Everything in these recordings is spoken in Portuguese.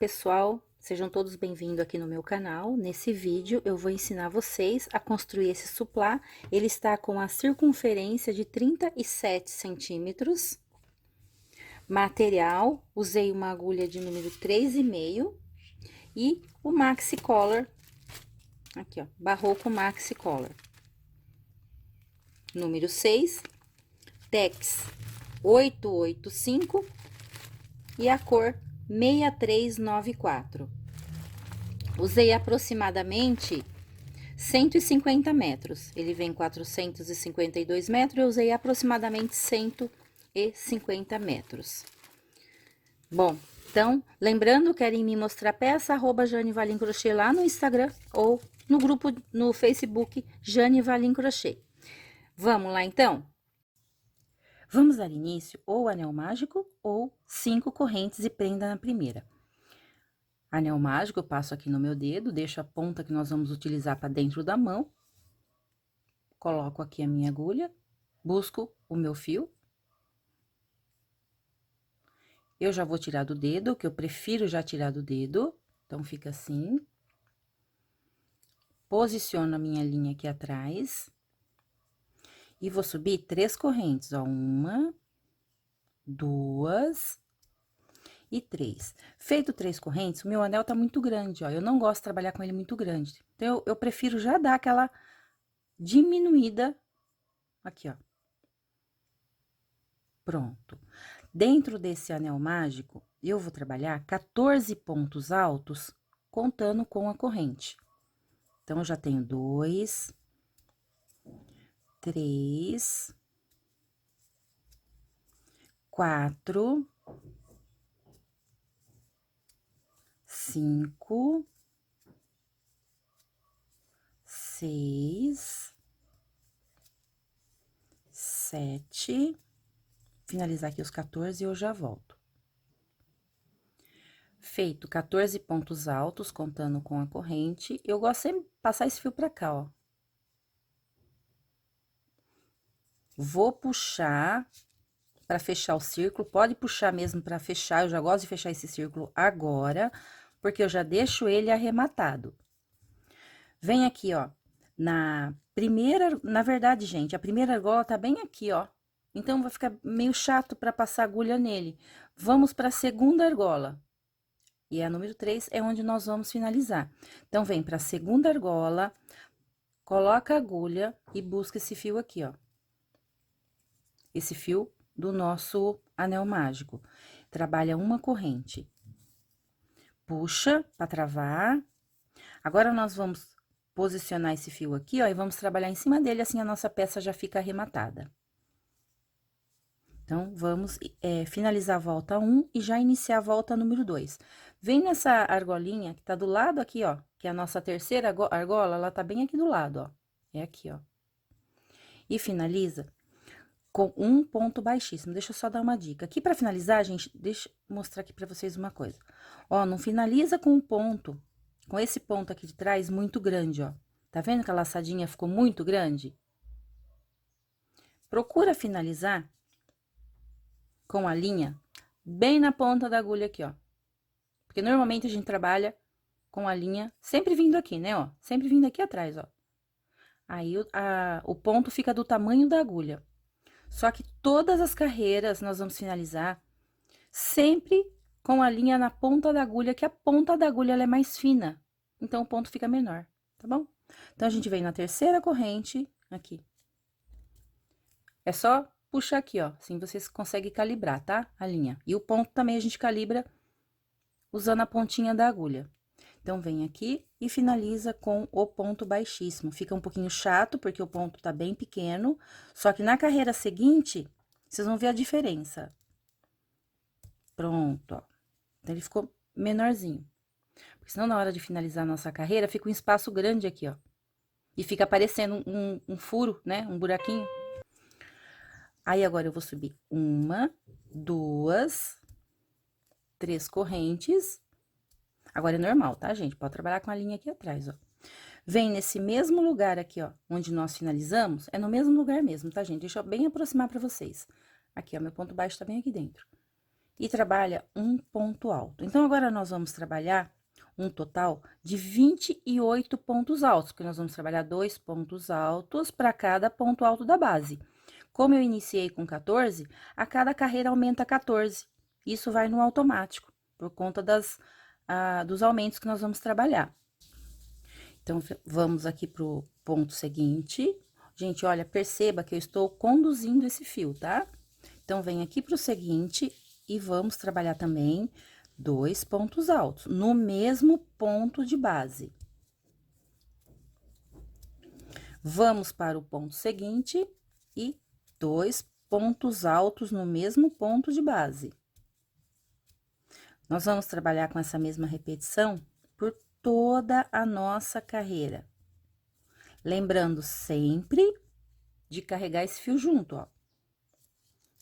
pessoal, sejam todos bem-vindos aqui no meu canal. Nesse vídeo eu vou ensinar vocês a construir esse suplá. Ele está com a circunferência de 37 centímetros. Material, usei uma agulha de número 3,5 e o Maxi Collar, aqui ó, Barroco Maxi Collar. Número 6, Tex 885 e a cor 6394. Usei aproximadamente 150 metros. Ele vem 452 metros, eu usei aproximadamente 150 metros. Bom, então, lembrando, querem me mostrar peça, @Jane Valim Crochê lá no Instagram ou no grupo no Facebook Jane Valim Crochê. Vamos lá, então? Vamos dar início ou anel mágico ou 5 correntes e prenda na primeira. Anel mágico, eu passo aqui no meu dedo, deixo a ponta que nós vamos utilizar para dentro da mão. Coloco aqui a minha agulha, busco o meu fio. Eu já vou tirar do dedo, que eu prefiro já tirar do dedo, então fica assim. Posiciono a minha linha aqui atrás. E vou subir 3 correntes, ó, 1, 2 e 3. Feito 3 correntes, o meu anel tá muito grande, ó, eu não gosto de trabalhar com ele muito grande. Então, eu prefiro já dar aquela diminuída aqui, ó. Pronto. Dentro desse anel mágico, eu vou trabalhar 14 pontos altos, contando com a corrente. Então, eu já tenho 2, 3, 4, 5, 6, 7, finalizar aqui os 14 e eu já volto. Feito 14 pontos altos, contando com a corrente, eu gosto sempre de passar esse fio pra cá, ó. Vou puxar para fechar o círculo, pode puxar mesmo para fechar, eu já gosto de fechar esse círculo agora, porque eu já deixo ele arrematado. Vem aqui, ó, na verdade, gente, a primeira argola tá bem aqui, ó. Então, vai ficar meio chato para passar agulha nele. Vamos para a segunda argola. E a número 3 é onde nós vamos finalizar. Então, vem para a segunda argola, coloca a agulha e busca esse fio aqui, ó. Esse fio do nosso anel mágico. Trabalha uma corrente. Puxa para travar. Agora, nós vamos posicionar esse fio aqui, ó, e vamos trabalhar em cima dele, assim a nossa peça já fica arrematada. Então, vamos finalizar a volta 1 e já iniciar a volta número 2. Vem nessa argolinha que tá do lado aqui, ó, que é a nossa terceira argola, ela tá bem aqui do lado, ó. É aqui, ó. E finaliza com um ponto baixíssimo. Deixa eu só dar uma dica. Aqui, pra finalizar, gente, deixa eu mostrar aqui pra vocês uma coisa. Ó, não finaliza com um ponto, com esse ponto aqui de trás muito grande, ó. Tá vendo que a laçadinha ficou muito grande? Procura finalizar com a linha bem na ponta da agulha aqui, ó. Porque normalmente a gente trabalha com a linha sempre vindo aqui, né, ó? Sempre vindo aqui atrás, ó. Aí, o ponto fica do tamanho da agulha. Só que todas as carreiras nós vamos finalizar sempre com a linha na ponta da agulha, que a ponta da agulha ela é mais fina. Então, o ponto fica menor, tá bom? Então, a gente vem na terceira corrente, aqui. É só puxar aqui, ó, assim vocês conseguem calibrar, tá? A linha. E o ponto também a gente calibra usando a pontinha da agulha. Então, vem aqui e finaliza com o ponto baixíssimo. Fica um pouquinho chato, porque o ponto tá bem pequeno, só que na carreira seguinte, vocês vão ver a diferença. Pronto, ó. Então, ele ficou menorzinho. Porque senão, na hora de finalizar a nossa carreira, fica um espaço grande aqui, ó. E fica aparecendo um furo, né? Um buraquinho. Aí, agora, eu vou subir 1, 2, 3 correntes. Agora, é normal, tá, gente? Pode trabalhar com a linha aqui atrás, ó. Vem nesse mesmo lugar aqui, ó, onde nós finalizamos, é no mesmo lugar mesmo, tá, gente? Deixa eu bem aproximar pra vocês. Aqui, ó, meu ponto baixo tá bem aqui dentro. e trabalha um ponto alto. Então, agora nós vamos trabalhar um total de 28 pontos altos, porque nós vamos trabalhar 2 pontos altos para cada ponto alto da base. Como eu iniciei com 14, a cada carreira aumenta 14. Isso vai no automático, por conta dos aumentos que nós vamos trabalhar. Então, vamos aqui pro ponto seguinte. Gente, olha, perceba que eu estou conduzindo esse fio, tá? Então, vem aqui pro seguinte e vamos trabalhar também 2 pontos altos, no mesmo ponto de base. Vamos para o ponto seguinte e 2 pontos altos no mesmo ponto de base. Nós vamos trabalhar com essa mesma repetição por toda a nossa carreira. Lembrando sempre de carregar esse fio junto, ó.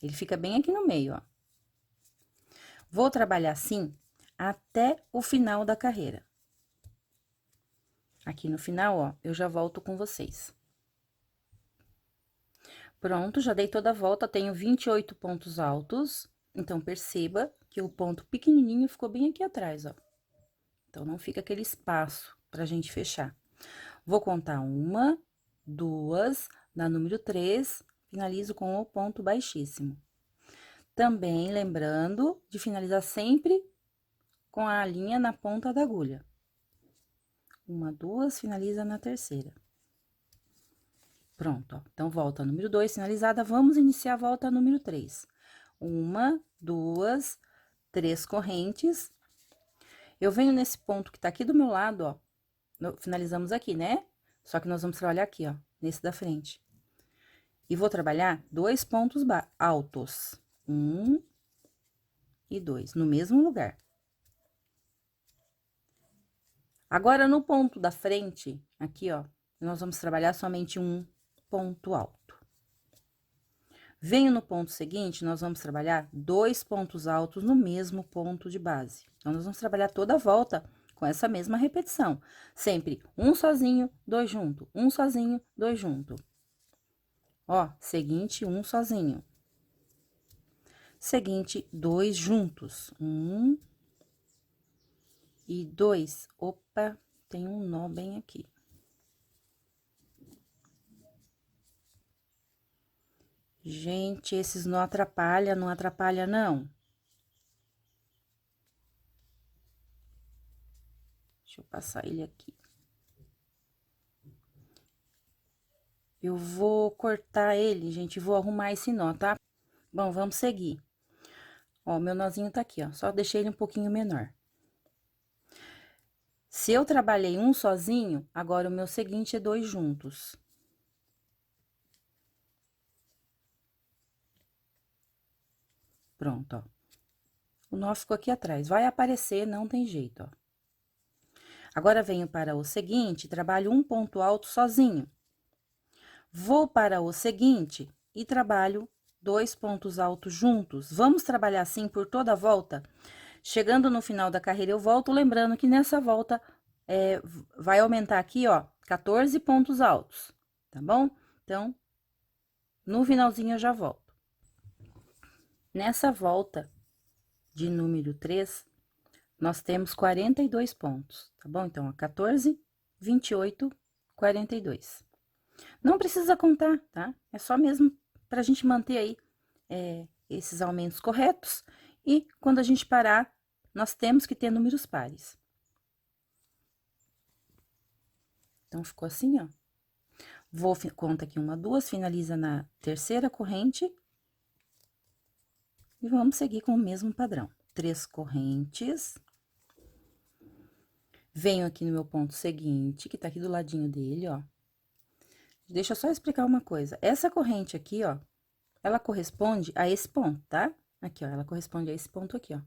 Ele fica bem aqui no meio, ó. Vou trabalhar assim até o final da carreira. Aqui no final, ó, eu já volto com vocês. Pronto, já dei toda a volta, tenho 28 pontos altos. Então, perceba que o ponto pequenininho ficou bem aqui atrás, ó. Então, não fica aquele espaço pra gente fechar. Vou contar 1, 2, na número 3, finalizo com o ponto baixíssimo. Também lembrando de finalizar sempre com a linha na ponta da agulha. 1, 2, finaliza na terceira. Pronto, ó. Então, volta número 2 finalizada, vamos iniciar a volta número 3. 1, 2, 3 correntes. Eu venho nesse ponto que tá aqui do meu lado, ó. Finalizamos aqui, né? Só que nós vamos trabalhar aqui, ó, nesse da frente. E vou trabalhar 2 pontos altos. 1 e 2, no mesmo lugar. Agora, no ponto da frente, aqui, ó, nós vamos trabalhar somente um ponto alto. Venho no ponto seguinte, nós vamos trabalhar 2 pontos altos no mesmo ponto de base. Então, nós vamos trabalhar toda a volta com essa mesma repetição. Sempre um sozinho, 2 junto, um sozinho, 2 junto. Ó, seguinte, um sozinho. Seguinte, 2 juntos. 1 e 2. Opa, tem um nó bem aqui. Gente, esses não atrapalha, não atrapalha, não. Deixa eu passar ele aqui. Eu vou cortar ele, gente, vou arrumar esse nó, tá? Bom, vamos seguir. Ó, meu nozinho tá aqui, ó, só deixei ele um pouquinho menor. Se eu trabalhei um sozinho, agora o meu seguinte é 2 juntos. Pronto, ó. O nó ficou aqui atrás, vai aparecer, não tem jeito, ó. Agora, venho para o seguinte, trabalho um ponto alto sozinho. Vou para o seguinte e trabalho 2 pontos altos juntos. Vamos trabalhar assim por toda a volta? Chegando no final da carreira, eu volto, lembrando que nessa volta, vai aumentar aqui, ó, 14 pontos altos, tá bom? Então, no finalzinho eu já volto. Nessa volta de número 3, nós temos 42 pontos, tá bom? Então, ó, 14, 28, 42. Não precisa contar, tá? É só mesmo pra gente manter aí esses aumentos corretos. E quando a gente parar, nós temos que ter números pares. Então, ficou assim, ó. Conta aqui 1, 2, finaliza na terceira corrente. E vamos seguir com o mesmo padrão. 3 correntes. Venho aqui no meu ponto seguinte, que tá aqui do ladinho dele, ó. Deixa eu só explicar uma coisa. Essa corrente aqui, ó, ela corresponde a esse ponto, tá? Aqui, ó, ela corresponde a esse ponto aqui, ó.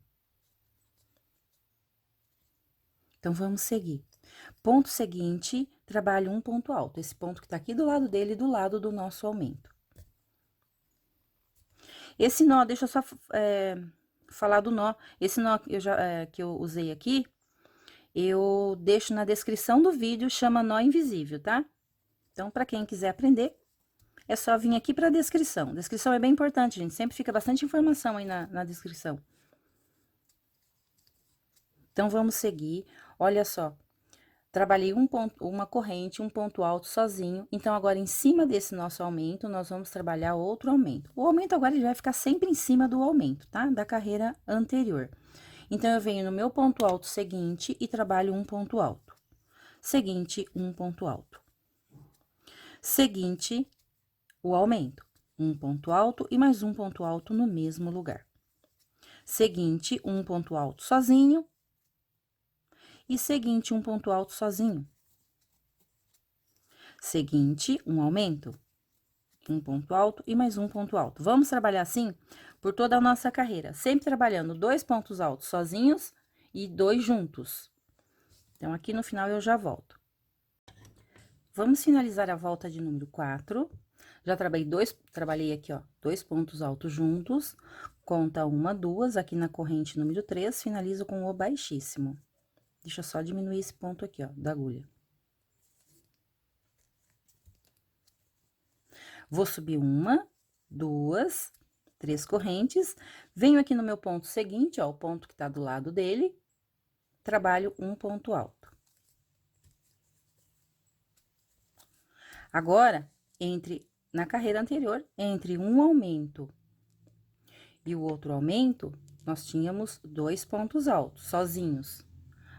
Então, vamos seguir. Ponto seguinte, trabalho um ponto alto. Esse ponto que tá aqui do lado dele, do lado do nosso aumento. Esse nó, deixa eu só falar do nó. Esse nó que eu usei aqui, eu deixo na descrição do vídeo, chama nó invisível, tá? Então, para quem quiser aprender, é só vir aqui para a descrição. Descrição é bem importante, gente. Sempre fica bastante informação aí na descrição. Então, vamos seguir. Olha só, trabalhei uma corrente, um ponto alto sozinho. Então, agora, em cima desse nosso aumento, nós vamos trabalhar outro aumento. O aumento agora ele vai ficar sempre em cima do aumento, tá? Da carreira anterior. Então, eu venho no meu ponto alto seguinte e trabalho um ponto alto. Seguinte, um ponto alto. Seguinte, o aumento. Um ponto alto e mais um ponto alto no mesmo lugar. Seguinte, um ponto alto sozinho. E seguinte, um ponto alto sozinho. Seguinte, um aumento. Um ponto alto e mais um ponto alto. Vamos trabalhar assim por toda a nossa carreira, sempre trabalhando 2 pontos altos sozinhos e 2 juntos. Então, aqui no final eu já volto. Vamos finalizar a volta de número 4. Já trabalhei aqui, ó, 2 pontos altos juntos, conta 1, 2, aqui na corrente número 3, finalizo com o baixíssimo. Deixa eu só diminuir esse ponto aqui, ó, da agulha. Vou subir 1, 2, 3 correntes, venho aqui no meu ponto seguinte, ó, o ponto que tá do lado dele, trabalho um ponto alto. Agora, na carreira anterior, entre um aumento e o outro aumento, nós tínhamos 2 pontos altos, sozinhos.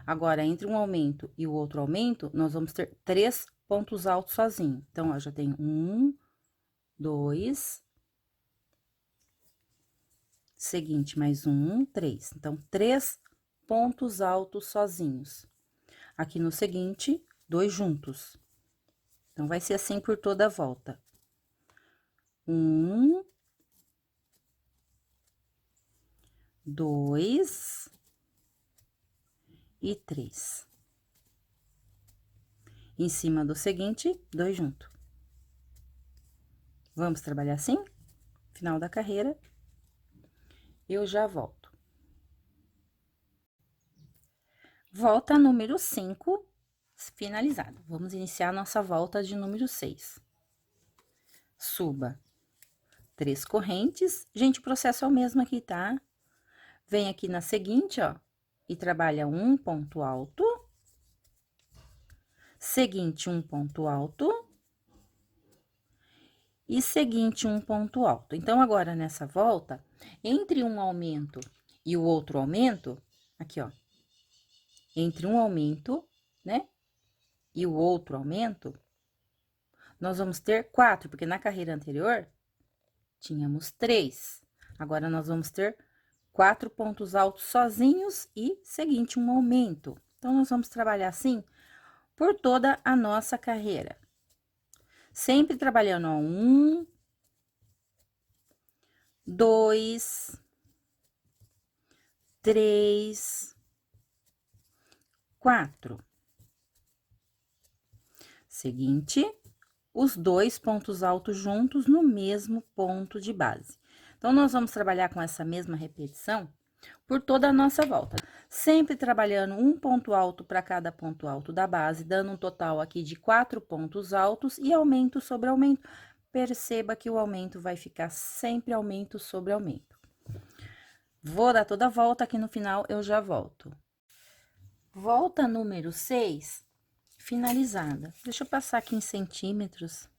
Agora, entre um aumento e o outro aumento, nós vamos ter 3 pontos altos sozinho. Então, ó, já tenho 1, 2, seguinte, mais 1, 3. Então, 3 pontos altos sozinhos. Aqui no seguinte, 2 juntos. Então, vai ser assim por toda a volta. 1, 2 e 3. Em cima do seguinte, 2 juntos. Vamos trabalhar assim? Final da carreira, eu já volto. Volta número 5, finalizada. Vamos iniciar nossa volta de número 6. Suba 3 correntes. Gente, o processo é o mesmo aqui, tá? Vem aqui na seguinte, ó, e trabalha um ponto alto. Seguinte, um ponto alto. E seguinte, um ponto alto. Então, agora, nessa volta, entre um aumento e o outro aumento, aqui, ó, entre um aumento, né, e o outro aumento, nós vamos ter 4, porque na carreira anterior, tínhamos 3. Agora, nós vamos ter 4 pontos altos sozinhos e seguinte, um aumento. Então, nós vamos trabalhar assim por toda a nossa carreira. Sempre trabalhando, ó, 1, 2, 3, 4. Seguinte, os 2 pontos altos juntos no mesmo ponto de base. Então, nós vamos trabalhar com essa mesma repetição por toda a nossa volta. Sempre trabalhando um ponto alto para cada ponto alto da base, dando um total aqui de 4 pontos altos e aumento sobre aumento. Perceba que o aumento vai ficar sempre aumento sobre aumento. Vou dar toda a volta, aqui no final eu já volto. Volta número 6, finalizada. Deixa eu passar aqui em centímetros.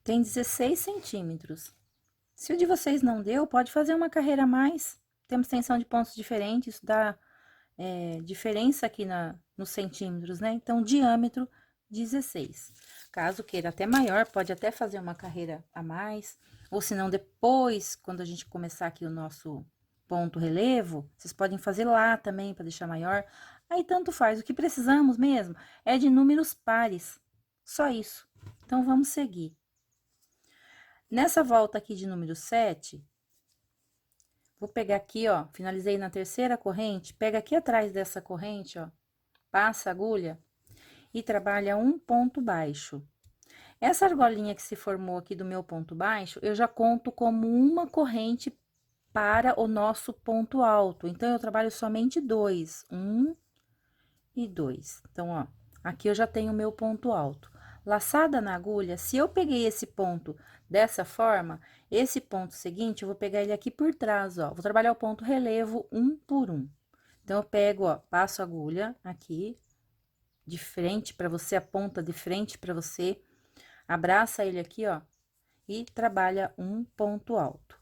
Tem 16 centímetros. Se o de vocês não deu, pode fazer uma carreira a mais. Temos tensão de pontos diferentes, isso dá diferença aqui nos centímetros, né? Então, diâmetro 16. Caso queira até maior, pode até fazer uma carreira a mais. Ou se não, depois, quando a gente começar aqui o nosso ponto relevo, vocês podem fazer lá também, para deixar maior. Aí, tanto faz. O que precisamos mesmo é de números pares. Só isso. Então, vamos seguir. Nessa volta aqui de número 7, vou pegar aqui, ó, finalizei na terceira corrente, pega aqui atrás dessa corrente, ó, passa a agulha e trabalha um ponto baixo. Essa argolinha que se formou aqui do meu ponto baixo, eu já conto como uma corrente para o nosso ponto alto. Então, eu trabalho somente 2, 1 e 2. Então, ó, aqui eu já tenho o meu ponto alto. Laçada na agulha, se eu peguei esse ponto dessa forma, esse ponto seguinte, eu vou pegar ele aqui por trás, ó. Vou trabalhar o ponto relevo um por um. Então, eu pego, ó, passo a agulha aqui, de frente pra você, a ponta de frente pra você, abraça ele aqui, ó, e trabalha um ponto alto.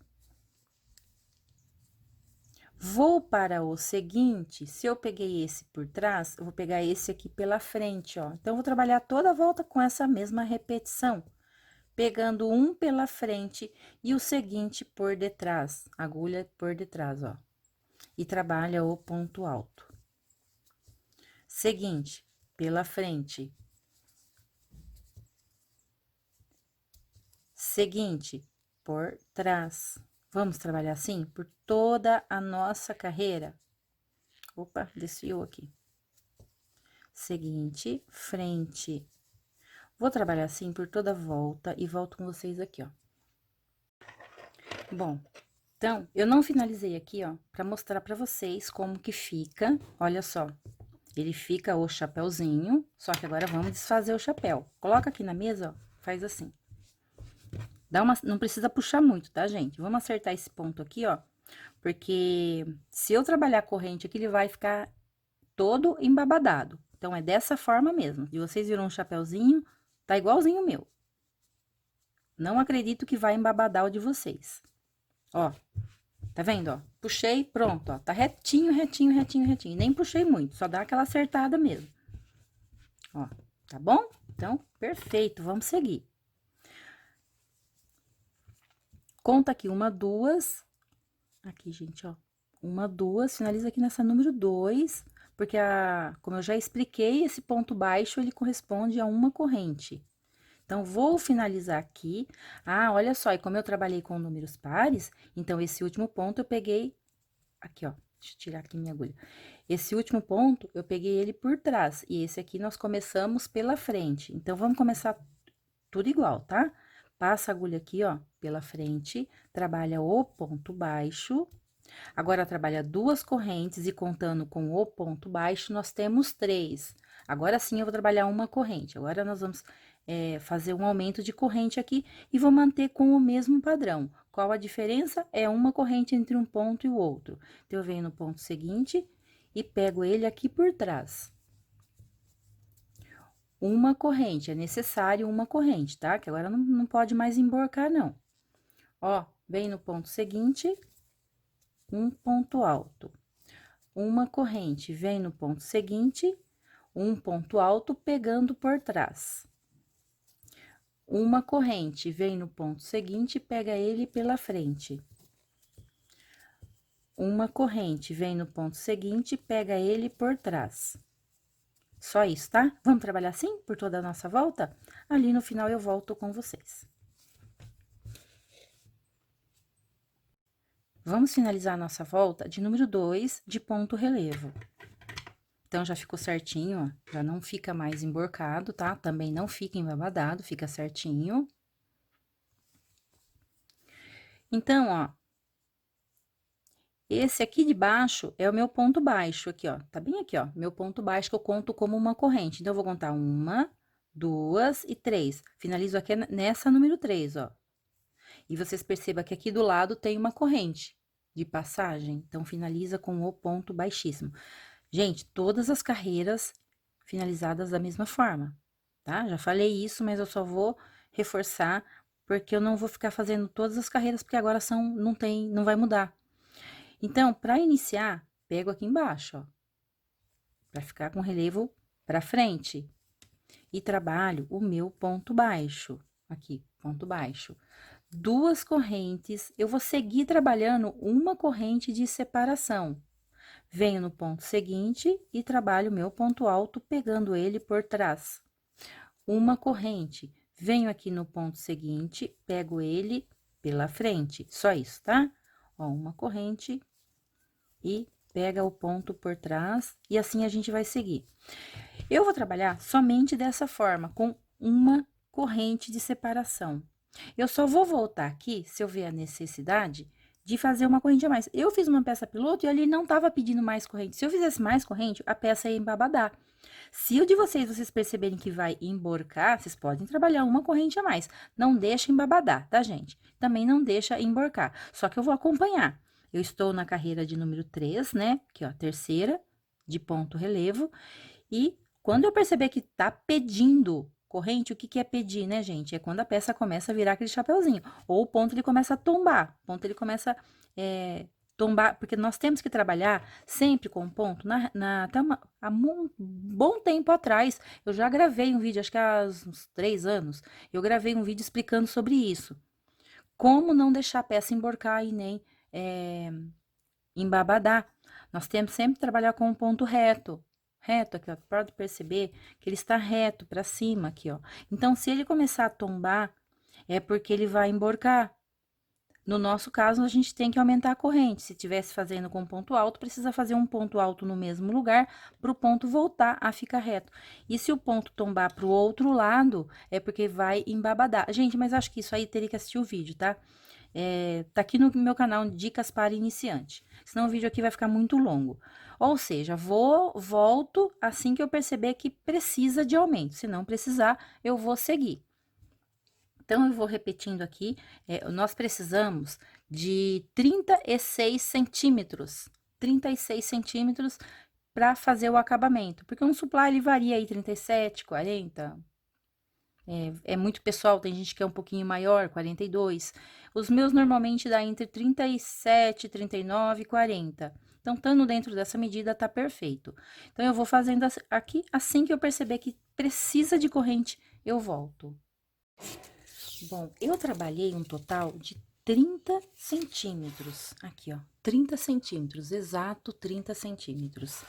Vou para o seguinte, se eu peguei esse por trás, eu vou pegar esse aqui pela frente, ó. Então, eu vou trabalhar toda a volta com essa mesma repetição, pegando um pela frente e o seguinte por detrás, agulha por detrás, ó. E trabalha o ponto alto. Seguinte, pela frente. Seguinte, por trás. Vamos trabalhar assim por toda a nossa carreira? Opa, desviou aqui. Seguinte, frente. Vou trabalhar assim por toda a volta e volto com vocês aqui, ó. Bom, então, eu não finalizei aqui, ó, pra mostrar pra vocês como que fica. Olha só, ele fica o chapéuzinho, só que agora vamos desfazer o chapéu. Coloca aqui na mesa, ó, faz assim. Não precisa puxar muito, tá, gente? Vamos acertar esse ponto aqui, ó, porque se eu trabalhar a corrente aqui, ele vai ficar todo embabadado. Então, é dessa forma mesmo. E vocês viram um chapéuzinho, tá igualzinho o meu. Não acredito que vai embabadar o de vocês. Ó, tá vendo, ó? Puxei, pronto, ó. Tá retinho, retinho, retinho, retinho. Nem puxei muito, só dá aquela acertada mesmo. Ó, tá bom? Então, perfeito, vamos seguir. Conta aqui uma, duas. Aqui, gente, ó. Uma, duas, finaliza aqui nessa número 2, porque como eu já expliquei, esse ponto baixo, ele corresponde a uma corrente. Então, vou finalizar aqui. Ah, olha só, e como eu trabalhei com números pares, então, esse último ponto eu peguei... Aqui, ó, deixa eu tirar aqui minha agulha. Esse último ponto, eu peguei ele por trás, e esse aqui nós começamos pela frente. Então, vamos começar tudo igual, tá? Passa a agulha aqui, ó, pela frente, trabalha o ponto baixo. Agora, trabalha duas correntes e contando com o ponto baixo, nós temos 3. Agora sim, eu vou trabalhar uma corrente. Agora, nós vamos fazer um aumento de corrente aqui e vou manter com o mesmo padrão. Qual a diferença? É uma corrente entre um ponto e o outro. Então, eu venho no ponto seguinte e pego ele aqui por trás. Uma corrente, é necessário uma corrente, tá? Que agora não pode mais emborcar, não. Ó, vem no ponto seguinte, um ponto alto. Uma corrente, vem no ponto seguinte, um ponto alto pegando por trás. Uma corrente, vem no ponto seguinte, pega ele pela frente. Uma corrente, vem no ponto seguinte, pega ele por trás. Só isso, tá? Vamos trabalhar assim por toda a nossa volta? Ali no final eu volto com vocês. Vamos finalizar a nossa volta de número 2 de ponto relevo. Então, já ficou certinho, ó, já não fica mais emborcado, tá? Também não fica embabadado, fica certinho. Então, ó, esse aqui de baixo é o meu ponto baixo, aqui, ó, tá bem aqui, ó, meu ponto baixo que eu conto como uma corrente. Então, eu vou contar 1, 2 e 3. Finalizo aqui nessa número 3, ó. E vocês percebam que aqui do lado tem uma corrente de passagem, então, finaliza com o ponto baixíssimo. Gente, todas as carreiras finalizadas da mesma forma, tá? Já falei isso, mas eu só vou reforçar, porque eu não vou ficar fazendo todas as carreiras, porque agora não vai mudar. Então, para iniciar, pego aqui embaixo, ó, para ficar com relevo para frente. E trabalho o meu ponto baixo, aqui, ponto baixo. Duas correntes, eu vou seguir trabalhando uma corrente de separação. Venho no ponto seguinte e trabalho o meu ponto alto, pegando ele por trás. Uma corrente, venho aqui no ponto seguinte, pego ele pela frente. Só isso, tá? Ó, uma corrente e pega o ponto por trás, e assim a gente vai seguir. Eu vou trabalhar somente dessa forma, com uma corrente de separação. Eu só vou voltar aqui, se eu ver a necessidade, de fazer uma corrente a mais. Eu fiz uma peça piloto e ali não tava pedindo mais corrente. Se eu fizesse mais corrente, a peça ia embabadar. Se o de vocês perceberem que vai emborcar, vocês podem trabalhar uma corrente a mais. Não deixa embabadar, tá, gente? Também não deixa emborcar. Só que eu vou acompanhar. Eu estou na carreira de número 3, né? Aqui, ó, terceira de ponto relevo. E quando eu perceber que tá pedindo corrente, o que que é pedir, né, gente? É quando a peça começa a virar aquele chapeuzinho. Ou o ponto ele começa a tombar. O ponto ele começa tombar, porque nós temos que trabalhar sempre com ponto. Até há um bom tempo atrás, eu já gravei um vídeo, acho que há uns 3 anos, eu gravei um vídeo explicando sobre isso. Como não deixar a peça emborcar e nem embabadar. Nós temos sempre que trabalhar com um ponto reto. Reto aqui, ó. Pode perceber que ele está reto para cima aqui, ó. Então, se ele começar a tombar, é porque ele vai emborcar. No nosso caso, a gente tem que aumentar a corrente. Se tivesse fazendo com ponto alto, precisa fazer um ponto alto no mesmo lugar para o ponto voltar a ficar reto. E se o ponto tombar para o outro lado, é porque vai embabadar. Gente, mas acho que isso aí teria que assistir o vídeo, tá? Tá aqui no meu canal Dicas para Iniciante. Senão o vídeo aqui vai ficar muito longo. Ou seja, volto assim que eu perceber que precisa de aumento. Se não precisar, eu vou seguir. Então, eu vou repetindo aqui, nós precisamos de 36 centímetros. 36 centímetros para fazer o acabamento. Porque um supply, ele varia aí 37, 40. É muito pessoal, tem gente que é um pouquinho maior, 42. Os meus normalmente dá entre 37, 39 e 40. Então, estando dentro dessa medida, tá perfeito. Então, eu vou fazendo aqui, assim que eu perceber que precisa de corrente, eu volto. Bom, eu trabalhei um total de 30 centímetros. Aqui, ó, 30 centímetros, exato 30 centímetros.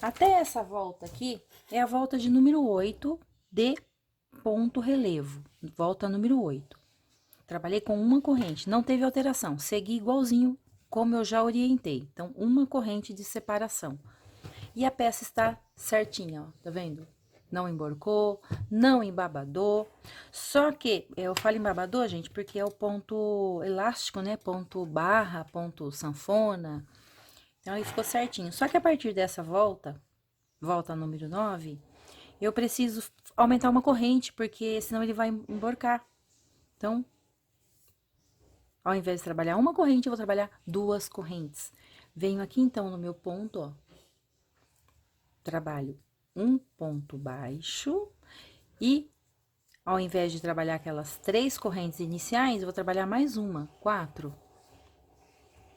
Até essa volta aqui, é a volta de número 8 de ponto relevo. Volta número 8. Trabalhei com uma corrente, não teve alteração. Segui igualzinho como eu já orientei. Então, uma corrente de separação. E a peça está certinha, ó, tá vendo? Não emborcou, não embabadou. Só que, eu falo embabadou, gente, porque é o ponto elástico, né? Ponto barra, ponto sanfona. Então, ele ficou certinho. Só que a partir dessa volta, volta número 9, eu preciso aumentar uma corrente, porque senão ele vai emborcar. Então, ao invés de trabalhar uma corrente, eu vou trabalhar 2 correntes. Venho aqui, então, no meu ponto, ó. Trabalho um ponto baixo e, ao invés de trabalhar aquelas 3 correntes iniciais, eu vou trabalhar mais uma, 4.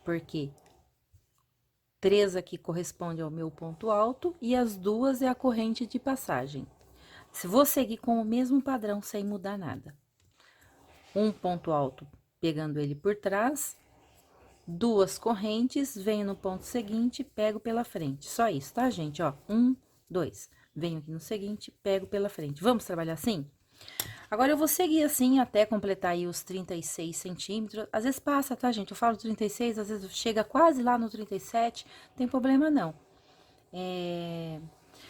Porque 3 aqui corresponde ao meu ponto alto e as 2 é a corrente de passagem. Se vou seguir com o mesmo padrão sem mudar nada. Um ponto alto, pegando ele por trás, 2 correntes, venho no ponto seguinte, pego pela frente. Só isso, tá, gente? Ó, 1, 2. Venho aqui no seguinte, pego pela frente. Vamos trabalhar assim? Agora, eu vou seguir assim até completar aí os 36 centímetros. Às vezes passa, tá, gente? Eu falo 36, às vezes chega quase lá no 37, não tem problema não.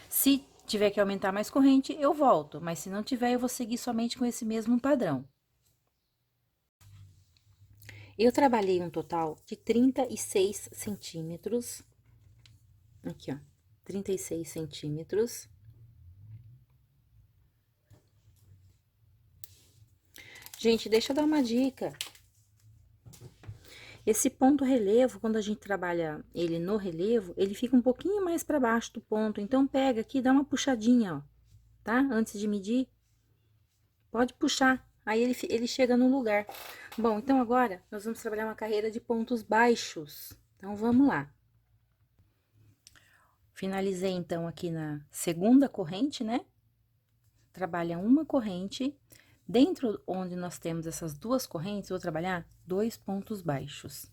Se tiver que aumentar mais corrente, eu volto. Mas se não tiver, eu vou seguir somente com esse mesmo padrão. Eu trabalhei um total de 36 centímetros. Aqui, ó, 36 centímetros. Gente, deixa eu dar uma dica. Esse ponto relevo, quando a gente trabalha ele no relevo, ele fica um pouquinho mais para baixo do ponto. Então, pega aqui, dá uma puxadinha, ó, tá? Antes de medir, pode puxar. Aí, ele chega no lugar. Bom, então agora, nós vamos trabalhar uma carreira de pontos baixos. Então, vamos lá. Finalizei, então, aqui na segunda corrente, né? Trabalha uma corrente. Dentro onde nós temos essas 2 correntes, vou trabalhar 2 pontos baixos.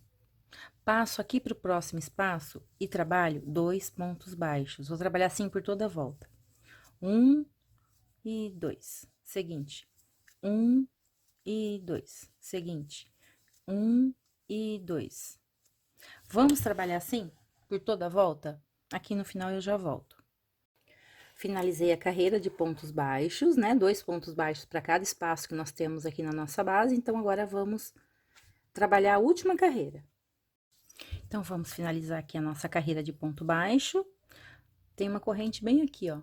Passo aqui para o próximo espaço e trabalho 2 pontos baixos. Vou trabalhar assim por toda a volta. 1 e 2. Seguinte. 1 e 2. Seguinte. 1 e 2. Vamos trabalhar assim por toda a volta? Aqui no final eu já volto. Finalizei a carreira de pontos baixos, né? 2 pontos baixos para cada espaço que nós temos aqui na nossa base. Então, agora vamos trabalhar a última carreira. Então, vamos finalizar aqui a nossa carreira de ponto baixo. Tem uma corrente bem aqui, ó.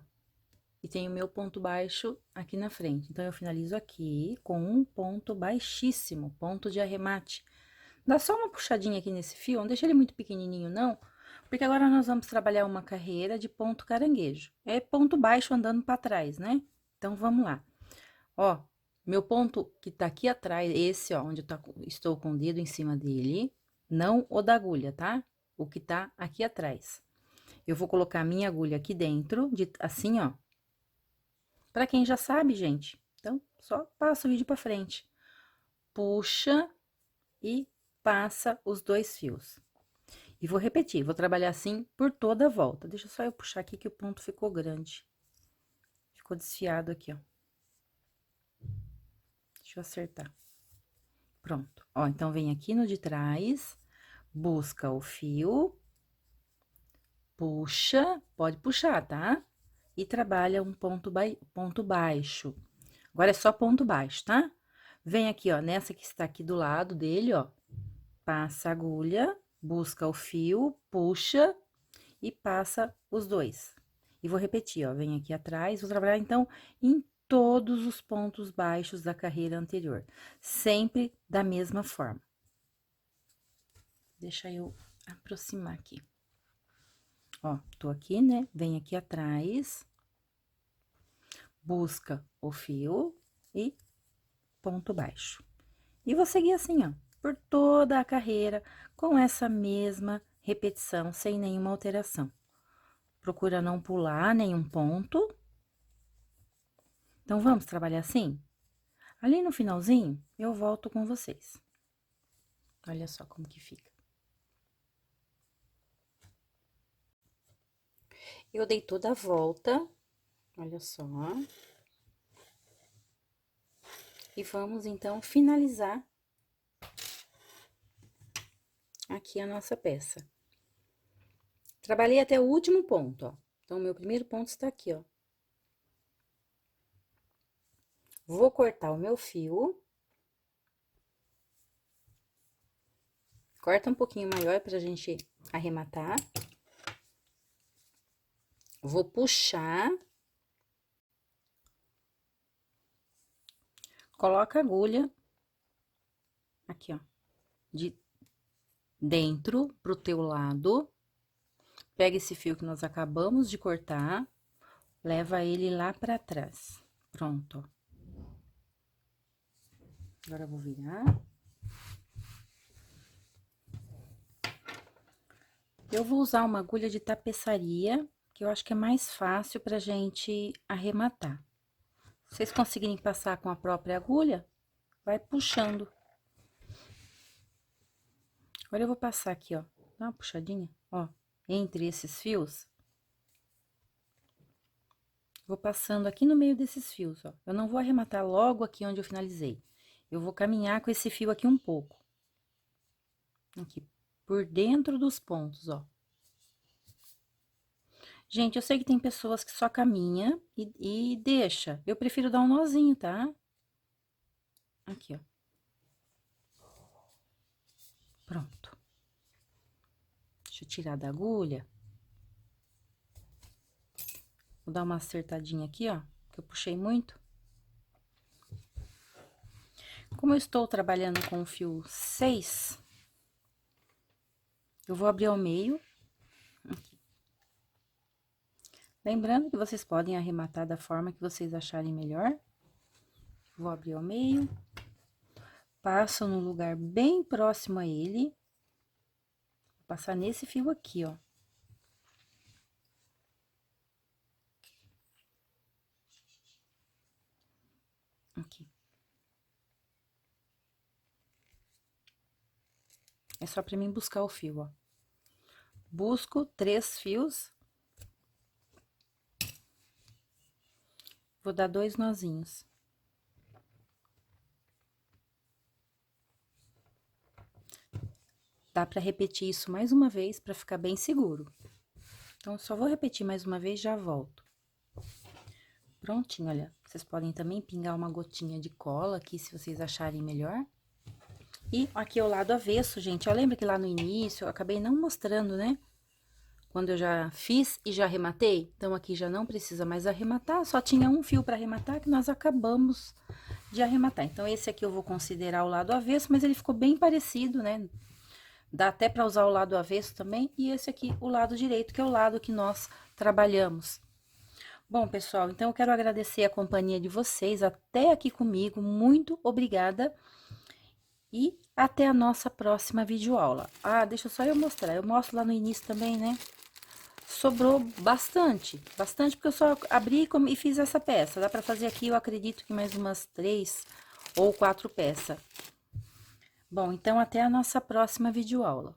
E tem o meu ponto baixo aqui na frente. Então, eu finalizo aqui com um ponto baixíssimo, ponto de arremate. Dá só uma puxadinha aqui nesse fio, não deixa ele muito pequenininho, não, porque agora nós vamos trabalhar uma carreira de ponto caranguejo. É ponto baixo andando pra trás, né? Então, vamos lá. Ó, meu ponto que tá aqui atrás, esse, ó, onde estou com o dedo em cima dele, não o da agulha, tá? O que tá aqui atrás. Eu vou colocar a minha agulha aqui dentro, assim, ó. Pra quem já sabe, gente. Então, só passa o vídeo pra frente. Puxa e passa os 2 fios. E vou repetir, vou trabalhar assim por toda a volta. Deixa só eu puxar aqui que o ponto ficou grande. Ficou desfiado aqui, ó. Deixa eu acertar. Pronto. Ó, então, vem aqui no de trás, busca o fio, puxa, pode puxar, tá? E trabalha um ponto baixo. Agora, é só ponto baixo, tá? Vem aqui, ó, nessa que está aqui do lado dele, ó. Passa a agulha, busca o fio, puxa e passa os 2. E vou repetir, ó, vem aqui atrás, vou trabalhar, então, em todos os pontos baixos da carreira anterior. Sempre da mesma forma. Deixa eu aproximar aqui. Ó, tô aqui, né? Vem aqui atrás, busca o fio e ponto baixo. E vou seguir assim, ó, por toda a carreira, com essa mesma repetição, sem nenhuma alteração. Procura não pular nenhum ponto. Então, vamos trabalhar assim? Ali no finalzinho, eu volto com vocês. Olha só como que fica. Eu dei toda a volta, olha só. E vamos, então, finalizar aqui a nossa peça. Trabalhei até o último ponto, ó. Então, meu primeiro ponto está aqui, ó. Vou cortar o meu fio. Corta um pouquinho maior pra gente arrematar. Vou puxar. Coloca a agulha aqui, ó, de dentro pro teu lado. Pega esse fio que nós acabamos de cortar, leva ele lá pra trás. Pronto, ó. Agora eu vou virar. Eu vou usar uma agulha de tapeçaria, que eu acho que é mais fácil pra gente arrematar. Se vocês conseguirem passar com a própria agulha, vai puxando. Agora, eu vou passar aqui, ó, dá uma puxadinha, ó, entre esses fios. Vou passando aqui no meio desses fios, ó. Eu não vou arrematar logo aqui onde eu finalizei. Eu vou caminhar com esse fio aqui um pouco. Aqui, por dentro dos pontos, ó. Gente, eu sei que tem pessoas que só caminha e deixa. Eu prefiro dar um nozinho, tá? Aqui, ó. Pronto. Deixa eu tirar da agulha. Vou dar uma acertadinha aqui, ó, que eu puxei muito. Como eu estou trabalhando com o fio 6, eu vou abrir ao meio. Aqui. Lembrando que vocês podem arrematar da forma que vocês acharem melhor. Vou abrir ao meio. Passo no lugar bem próximo a ele. Vou passar nesse fio aqui, ó. Aqui. É só pra mim buscar o fio, ó. Busco 3 fios. Vou dar 2 nozinhos. Dá pra repetir isso mais uma vez pra ficar bem seguro. Então, só vou repetir mais uma vez, já volto. Prontinho, olha. Vocês podem também pingar uma gotinha de cola aqui, se vocês acharem melhor. E aqui é o lado avesso, gente. Ó, lembra que lá no início eu acabei não mostrando, né? Quando eu já fiz e já arrematei. Então, aqui já não precisa mais arrematar, só tinha um fio para arrematar que nós acabamos de arrematar. Então, esse aqui eu vou considerar o lado avesso, mas ele ficou bem parecido, né? Dá até para usar o lado avesso também. E esse aqui, o lado direito, que é o lado que nós trabalhamos. Bom, pessoal, então eu quero agradecer a companhia de vocês até aqui comigo. Muito obrigada. E até a nossa próxima videoaula. Ah, deixa só eu mostrar. Eu mostro lá no início também, né? Sobrou bastante, porque eu só abri e fiz essa peça. Dá pra fazer aqui, eu acredito que mais umas 3 ou 4 peças. Bom, então até a nossa próxima videoaula.